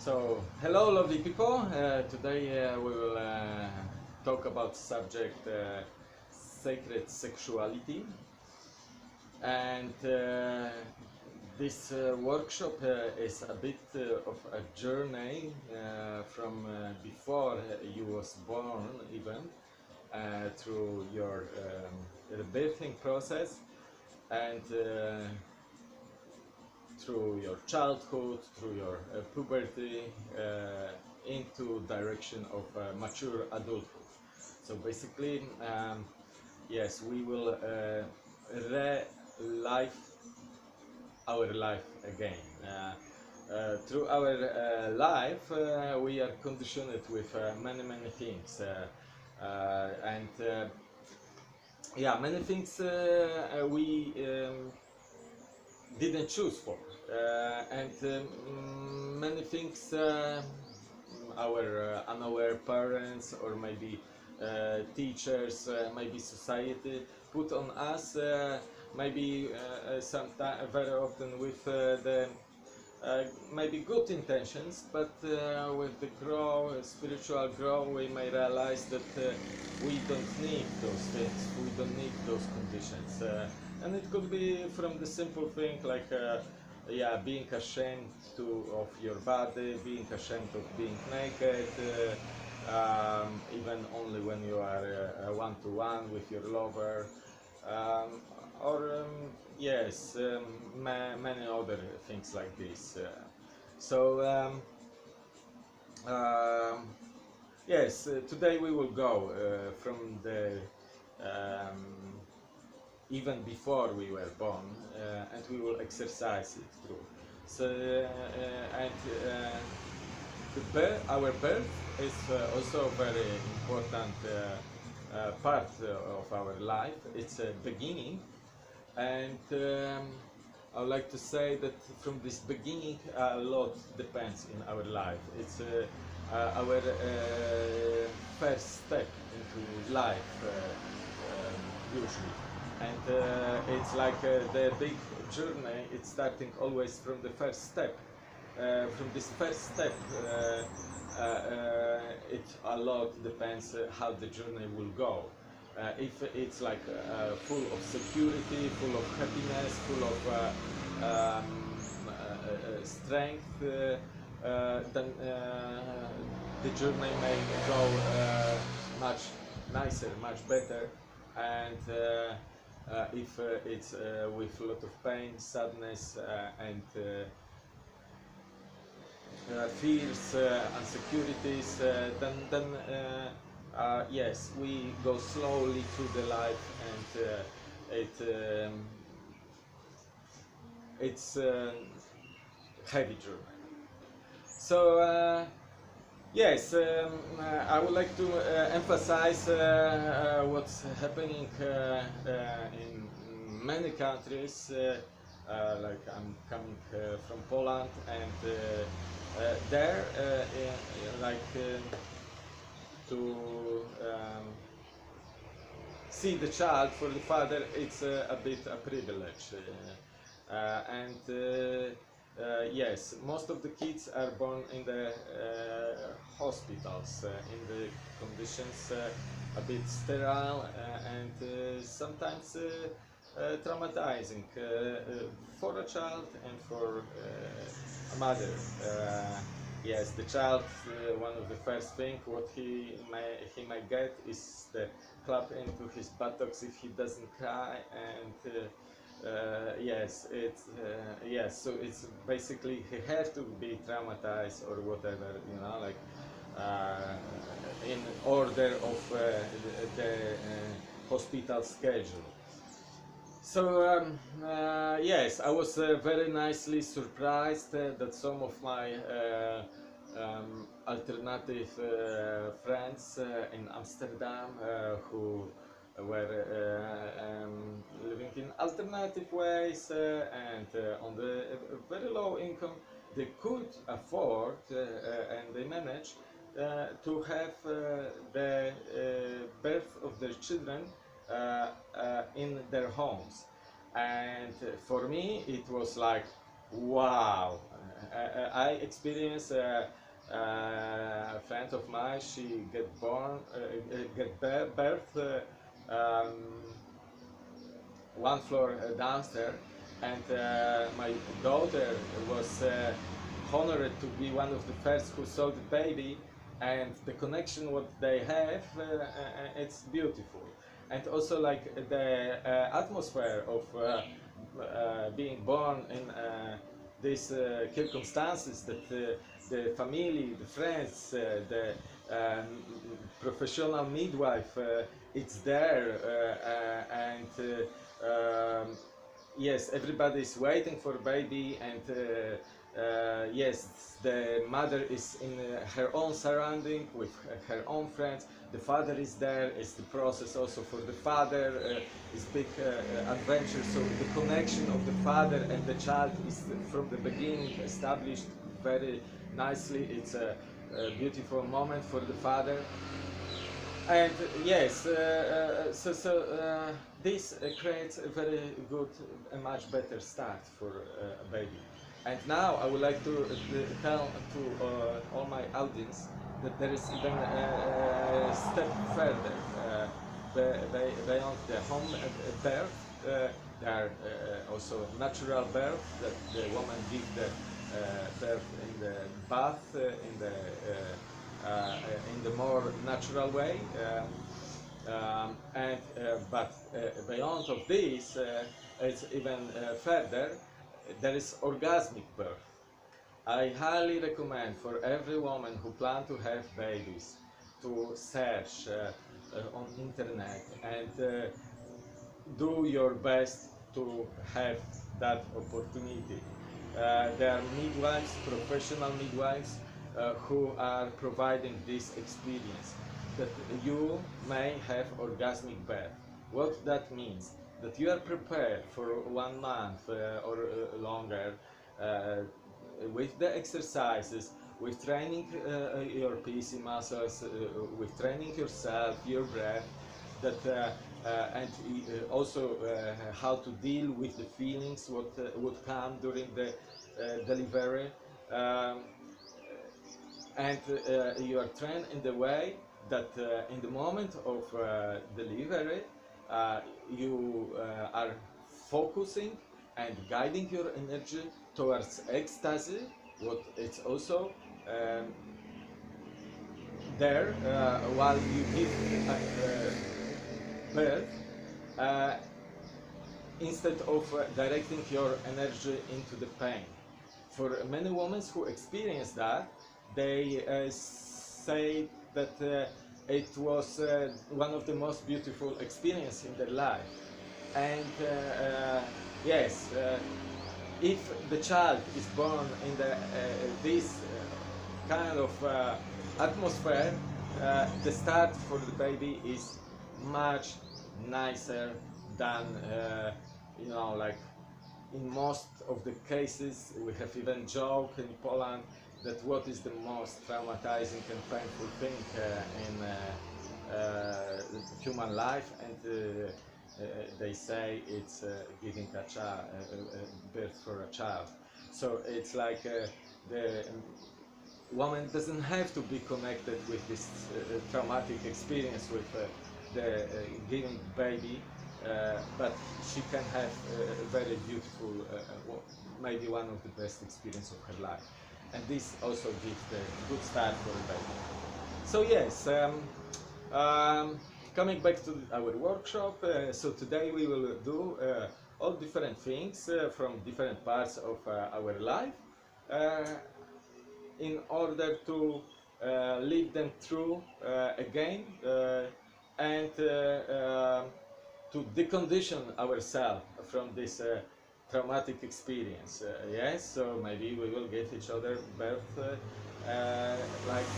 So, hello lovely people. Today we will talk about subject sacred sexuality, and this workshop is a bit of a journey from before you was born even through your rebirthing process and through your childhood, through your puberty, into direction of mature adulthood. So basically, yes, we will re-life our life again. Through our life, we are conditioned with many things, and yeah, many things we didn't choose for, and many things our unaware parents or maybe teachers, maybe society put on us, maybe sometimes very often with the maybe good intentions, but with the spiritual grow, we may realize that we don't need those things, we don't need those conditions. And it could be from the simple thing like yeah, being ashamed of your body, being ashamed of being naked, even only when you are one-to-one with your lover, um, or yes, many other things like this. So yes, today we will go from the um, even before we were born, and we will exercise it through. So and our birth is also a very important part of our life. It's a beginning, and I would like to say that from this beginning a lot depends in our life. It's our first step into life, usually, and it's like the big journey. It's starting always from the first step. From this first step, it a lot depends how the journey will go. If it's like full of security, full of happiness, full of strength, then the journey may go much nicer, much better. And if it's with a lot of pain, sadness, and fears, insecurities, then yes, we go slowly through the life, and it's heavy journey. So yes, I would like to emphasize what's happening in many countries. Like I'm coming from Poland, and there, like to see the child for the father, it's a bit a privilege, and yes, most of the kids are born in the hospitals, in the conditions a bit sterile, and sometimes traumatizing for a child and for a mother. Yes, the child, one of the first things what he may get is the clap into his buttocks if he doesn't cry, and yes, it's yes. So it's basically he has to be traumatized or whatever, you know, like in order of the hospital schedule. So yes, I was very nicely surprised that some of my alternative friends in Amsterdam who were living in alternative ways and on the very low income, they could afford and they managed to have the birth of their children in their homes. And for me it was like wow, I experienced a friend of mine. She get birth one floor downstairs, and my daughter was honored to be one of the first who saw the baby, and the connection what they have, it's beautiful. And also like the atmosphere of being born in these circumstances, that the family, the friends, the professional midwife, it's there, and yes, everybody is waiting for baby, and yes, the mother is in her own surrounding with her own friends. The father is there. It's the process also for the father. Is big adventure. So the connection of the father and the child is from the beginning established very nicely. It's a beautiful moment for the father. And yes, this creates a very good, a much better start for a baby. And now I would like to tell to all my audience that there is even a step further beyond the home birth. There are also natural birth, that the woman gives the birth in the bath, in the more natural way, but beyond of this, it's even further. There is orgasmic birth. I highly recommend for every woman who plan to have babies to search on internet and do your best to have that opportunity. There are midwives, professional midwives, who are providing this experience, that you may have orgasmic birth. What that means? That you are prepared for 1 month or longer with the exercises, with training your PC muscles, with training yourself, your breath, that and also how to deal with the feelings what would come during the delivery. And you are trained in the way that in the moment of delivery, you are focusing and guiding your energy towards ecstasy, what it's also there while you give birth, instead of directing your energy into the pain. For many women who experience that, they say that it was one of the most beautiful experiences in their life. And yes, if the child is born in this kind of atmosphere, the start for the baby is much nicer than you know, like in most of the cases. We have even joked in Poland that what is the most traumatizing and painful thing in human life, and they say it's giving birth for a child. So it's like the woman doesn't have to be connected with this traumatic experience with the giving baby, but she can have a very beautiful, maybe one of the best experience of her life. And this also gives the good start for the baby. So yes, coming back to our workshop, so today we will do all different things from different parts of our life, in order to lead them through again, and to decondition ourselves from this traumatic experience. Yes, so maybe we will give each other birth like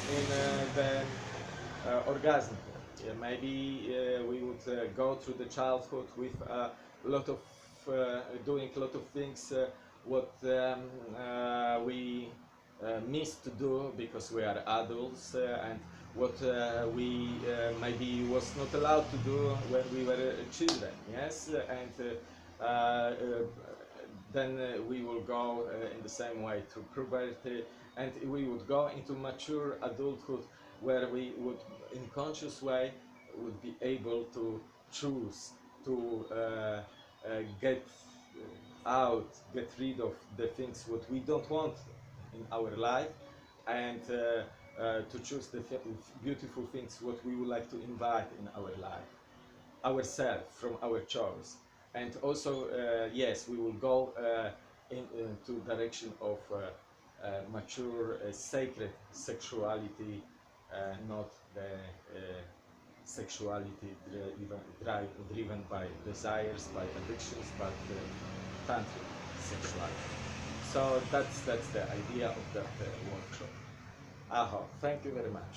in the orgasm. Maybe we would go through the childhood with a lot of doing a lot of things what we missed to do because we are adults, and what we maybe was not allowed to do when we were children. Yes, and then we will go in the same way through puberty, and we would go into mature adulthood, where we would, in conscious way, would be able to choose to get get rid of the things what we don't want in our life, and to choose the beautiful things what we would like to invite in our life, ourselves, from our choice. And also, yes, we will go into direction of mature, sacred sexuality, not the sexuality driven by desires, by addictions, but tantric sexuality. So that's the idea of that workshop. Aho, thank you very much.